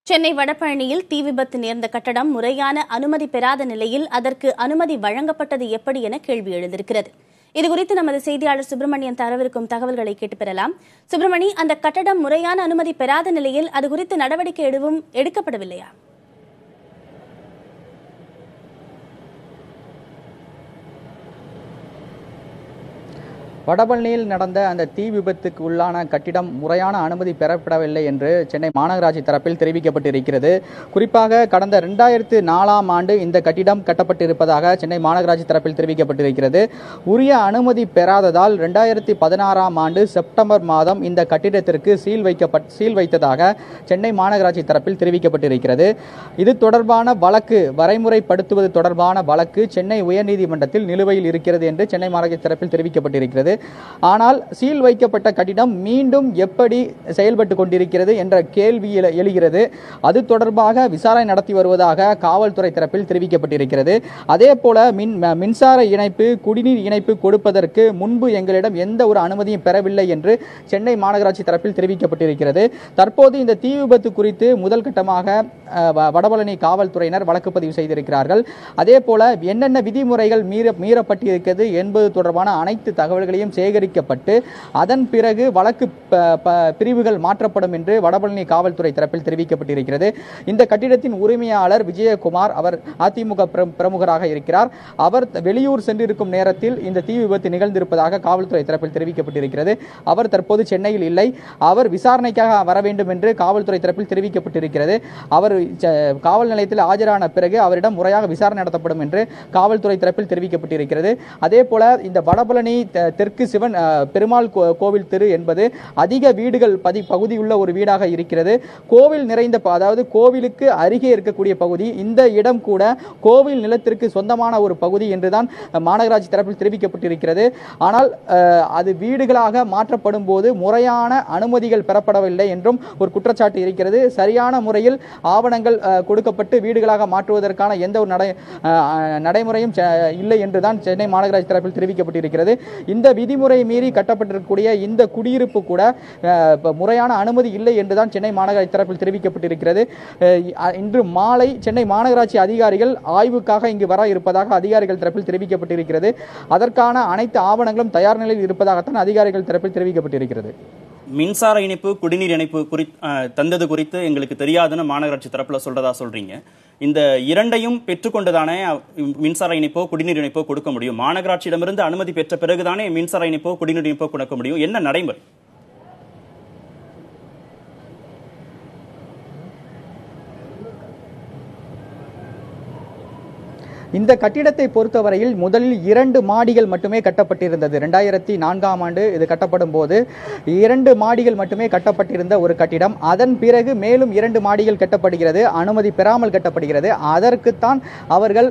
சென்னை வடபழனியில் தீ விபத்து நேர்ந்த கட்டடம் முறையான அனுமதி பெறாத நிலையில் அதற்கு அனுமதி வழங்கப்பட்டது எப்படி என கேள்வி எழுந்திருக்கிறது. இதுகுறித்து நமது செய்தியாளர் சுப்பிரமணியன் தரவிருக்கும் தகவல்களை கேட்டு பெறலாம். சுப்பிரமணி, அந்த கட்டடம் முறையான அனுமதி பெறாத நிலையில் அது குறித்து நடவடிக்கை எதுவும் எடுக்கப்படவில்லையா? வடபழனியில் நடந்த அந்த தீ விபத்துக்கு உள்ளான கட்டிடம் முறையான அனுமதி பெறப்படவில்லை என்று சென்னை மாநகராட்சி தரப்பில் தெரிவிக்கப்பட்டிருக்கிறது. குறிப்பாக கடந்த 2004ஆம் ஆண்டு இந்த கட்டிடம் கட்டப்பட்டிருப்பதாக சென்னை மாநகராட்சி தரப்பில் தெரிவிக்கப்பட்டிருக்கிறது. உரிய அனுமதி பெறாததால் 2016ஆம் ஆண்டு செப்டம்பர் மாதம் இந்த கட்டிடத்திற்கு சீல் வைத்ததாக சென்னை மாநகராட்சி தரப்பில் தெரிவிக்கப்பட்டிருக்கிறது. இது தொடர்பான வழக்கு வரைமுறைப்படுத்துவது தொடர்பான வழக்கு சென்னை உயர்நீதிமன்றத்தில் நிலுவையில் இருக்கிறது என்று சென்னை மாநகராட்சி தரப்பில் தெரிவிக்கப்பட்டிருக்கிறது. ஆனால் சீல் வைக்கப்பட்ட கட்டிடம் மீண்டும் எப்படி செயல்பட்டு கொண்டிருக்கிறது என்ற கேள்வி எழுகிறது. அது தொடர்பாக விசாரணை நடத்தி வருவதாக காவல்துறை தரப்பில் தெரிவிக்கப்பட்டிருக்கிறது. அதே போல மின்சார இணைப்பு, குடிநீர் இணைப்பு கொடுப்பதற்கு முன்பு எங்களிடம் எந்த ஒரு அனுமதியும் பெறவில்லை என்று சென்னை மாநகராட்சி தரப்பில் தெரிவிக்கப்பட்டிருக்கிறது. தற்போது இந்த தீ விபத்து குறித்து முதல் கட்டமாக வடபழனி காவல்துறையினர் வழக்கு பதிவு செய்திருக்கிறார்கள். அதே போல என்னென்ன விதிமுறைகள் மீறப்பட்டிருக்கிறது என்பது தொடர்பான அனைத்து தகவல்களையும் சேகரிக்கப்பட்டு அதன் பிறகு வழக்கு பிரிவுகள் மாற்றப்படும் என்று வடபழனி காவல்துறை தரப்பில் தெரிவிக்கப்பட்டிருக்கிறது. இந்த கட்டிடத்தின் உரிமையாளர் விஜயகுமார், அவர் அதிமுக பிரமுகராக இருக்கிறார். அவர் வெளியூர் சென்றிருக்கும் நேரத்தில் இந்த தீ விபத்து நிகழ்ந்திருப்பதாக காவல்துறை தரப்பில் தெரிவிக்கப்பட்டிருக்கிறது. அவர் தற்போது சென்னையில் இல்லை. அவர் விசாரணைக்காக வர வேண்டும் என்று காவல்துறை தரப்பில் தெரிவிக்கப்பட்டிருக்கிறது. அவர் காவல் நிலையத்தில் ஆஜரான பிறகு அவரிடம் முறையாக விசாரணை நடத்தப்படும் என்று காவல்துறை தரப்பில் தெரிவிக்கப்பட்டிருக்கிறது. அதே போல இந்த வடபழனி தெற்கு சிவன் பெருமாள் கோவில் தெரு என்பது அதிக வீடுகள் பகுதியுள்ள ஒரு வீடாக இருக்கிறது. கோவில் நிறைந்த, அதாவது கோவிலுக்கு அருகே இருக்கக்கூடிய பகுதி. இந்த இடம் கூட கோவில் நிலத்திற்கு சொந்தமான ஒரு பகுதி என்றுதான் மாநகராட்சி தரப்பில் தெரிவிக்கப்பட்டிருக்கிறது. ஆனால் அது வீடுகளாக மாற்றப்படும் போது முறையான அனுமதிகள் பெறப்படவில்லை என்றும் ஒரு குற்றச்சாட்டு இருக்கிறது. சரியான முறையில் ஆவணங்கள் கொடுக்கப்பட்டு வீடுகளாக மாற்றுவதற்கான எந்த ஒரு நடைமுறையும் இல்லை என்றுதான் சென்னை மாநகராட்சி தரப்பில் தெரிவிக்கப்பட்டிருக்கிறது. இந்த விதிமுறை மீறி கட்டப்பட்டிருக்கக்கூடிய இந்த குடியிருப்பு கூட முறையான அனுமதி இல்லை என்றுதான் சென்னை மாநகராட்சி தரப்பில் தெரிவிக்கப்பட்டிருக்கிறது. இன்று மாலை சென்னை மாநகராட்சி அதிகாரிகள் ஆய்வுக்காக இங்கு வர இருப்பதாக அதிகாரிகள் தரப்பில் தெரிவிக்கப்பட்டிருக்கிறது. அதற்கான அனைத்து ஆவணங்களும் தயார் நிலையில் இருப்பதாகத்தான் அதிகாரிகள் தரப்பில் தெரிவிக்கப்பட்டிருக்கிறது. மின்சார இணைப்பு, குடிநீர் இணைப்பு தந்தது குறித்து எங்களுக்கு தெரியாதுன்னு மாநகராட்சி தரப்புல சொல்றீங்க. இந்த இரண்டையும் பெற்றுக்கொண்டுதானே மின்சார இணைப்போ குடிநீர் இணைப்போ கொடுக்க முடியும்? மாநகராட்சியிடமிருந்து அனுமதி பெற்ற பிறகுதானே மின்சார இணைப்போ குடிநீர் இணைப்போ கொடுக்க முடியும். என்ன நடைமுறை? இந்த கட்டிடத்தை பொறுத்தவரையில் முதலில் 2 மாடிகள் மட்டுமே கட்டப்பட்டிருந்தது. 2004ஆம் ஆண்டு இது கட்டப்படும் போது 2 மாடிகள் மட்டுமே கட்டப்பட்டிருந்த ஒரு கட்டிடம். அதன் பிறகு மேலும் 2 மாடிகள் கட்டப்படுகிறது. அனுமதி பெறாமல் கட்டப்படுகிறது. அதற்குத்தான் அவர்கள்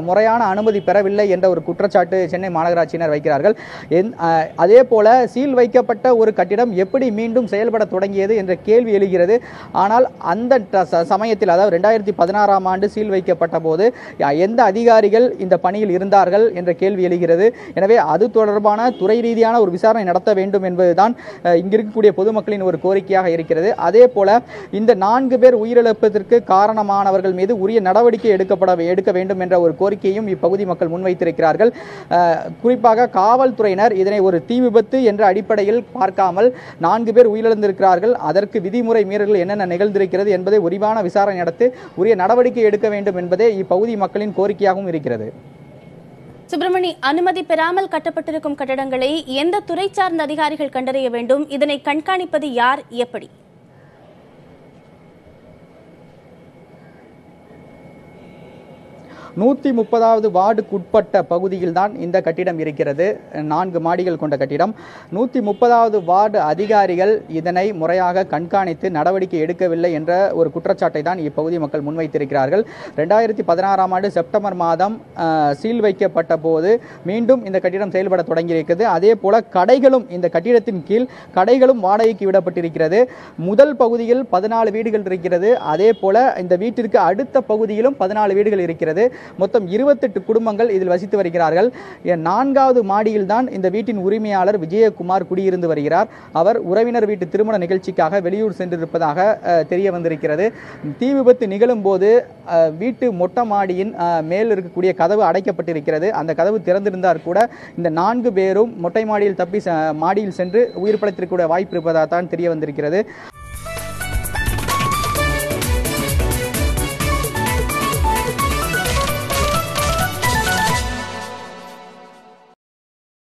முறையான அனுமதி பெறவில்லை என்ற ஒரு குற்றச்சாட்டு சென்னை மாநகராட்சியினர் வைக்கிறார்கள். அதே போல சீல் வைக்கப்பட்ட ஒரு கட்டிடம் எப்படி மீண்டும் செயல்பட தொடங்கியது என்ற கேள்வி எழுகிறது. ஆனால் அந்த சமயத்தில், அதாவது 2016ஆம் ஆண்டு சீல் வைக்கப்பட்ட போது எந்த அதிகாரிகள் இந்த பணியில் இருந்தார்கள் என்ற கேள்வி எழுகிறது. எனவே அது தொடர்பான துறை ரீதியான ஒரு விசாரணை நடத்த வேண்டும் என்பதுதான் இங்கிருக்கக்கூடிய பொதுமக்களின் ஒரு கோரிக்கையாக இருக்கிறது. அதே போல இந்த 4 பேர் உயிரிழப்பதற்கு காரணமானவர்கள் மீது உரிய நடவடிக்கை எடுக்க வேண்டும் என்ற ஒரு கோரிக்கையும் இப்பகுதி மக்கள் முன்வைத்திருக்கிறார்கள். குறிப்பாக காவல்துறையினர் இதனை ஒரு தீ விபத்து என்ற அடிப்படையில் பார்க்காமல் 4 பேர் உயிரிழந்திருக்கிறார்கள், அதற்கு விதிமுறை மீறல்கள் என்னென்ன நிகழ்ந்திருக்கிறது என்பதை விரிவான விசாரணை நடத்தி உரிய நடவடிக்கை எடுக்க வேண்டும் என்பதே இப்பகுதி மக்களின் கோரிக்கையாகவும் இருக்கிறது. சுப்பிரமணி, அனுமதி பெறாமல் கட்டப்பட்டிருக்கும் கட்டடங்களை எந்த துறை சார்ந்த அதிகாரிகள் கண்டறிய வேண்டும்? இதனை கண்காணிப்பது யார், எப்படி? 130வது வார்டுக்குட்பட்ட பகுதியில் தான் இந்த கட்டிடம் இருக்கிறது. 4 மாடிகள் கொண்ட கட்டிடம். 130வது வார்டு அதிகாரிகள் இதனை முறையாக கண்காணித்து நடவடிக்கை எடுக்கவில்லை என்ற ஒரு குற்றச்சாட்டை தான் இப்பகுதி மக்கள் முன்வைத்திருக்கிறார்கள். 2016ஆம் ஆண்டு செப்டம்பர் மாதம் சீல் வைக்கப்பட்ட போது மீண்டும் இந்த கட்டிடம் செயல்பட தொடங்கியிருக்கிறது. அதே போல கடைகளும் இந்த கட்டிடத்தின் கீழ் கடைகளும் வாடகைக்கு விடப்பட்டிருக்கிறது. முதல் பகுதியில் 14 வீடுகள் இருக்கிறது. அதே போல இந்த வீட்டிற்கு அடுத்த பகுதியிலும் 14 வீடுகள் இருக்கிறது. மொத்தம் 28 குடும்பங்கள் இதில் வசித்து வருகிறார்கள். 4வது மாடியில் தான் இந்த வீட்டின் உரிமையாளர் விஜயகுமார் குடியிருந்து வருகிறார். அவர் உறவினர் வீட்டு திருமண நிகழ்ச்சிக்காக வெளியூர் சென்றிருப்பதாக தெரிய வந்திருக்கிறது. தீ விபத்து நிகழும் போது வீட்டு மொட்டை மாடியின் மேல் இருக்கக்கூடிய கதவு அடைக்கப்பட்டிருக்கிறது. அந்த கதவு திறந்திருந்தால் கூட இந்த 4 பேரும் மொட்டை மாடியில் தப்பி மாடியில் சென்று உயிர் பிழைத்திருக்க வாய்ப்பு இருப்பதாக தான் தெரிய வந்திருக்கிறது.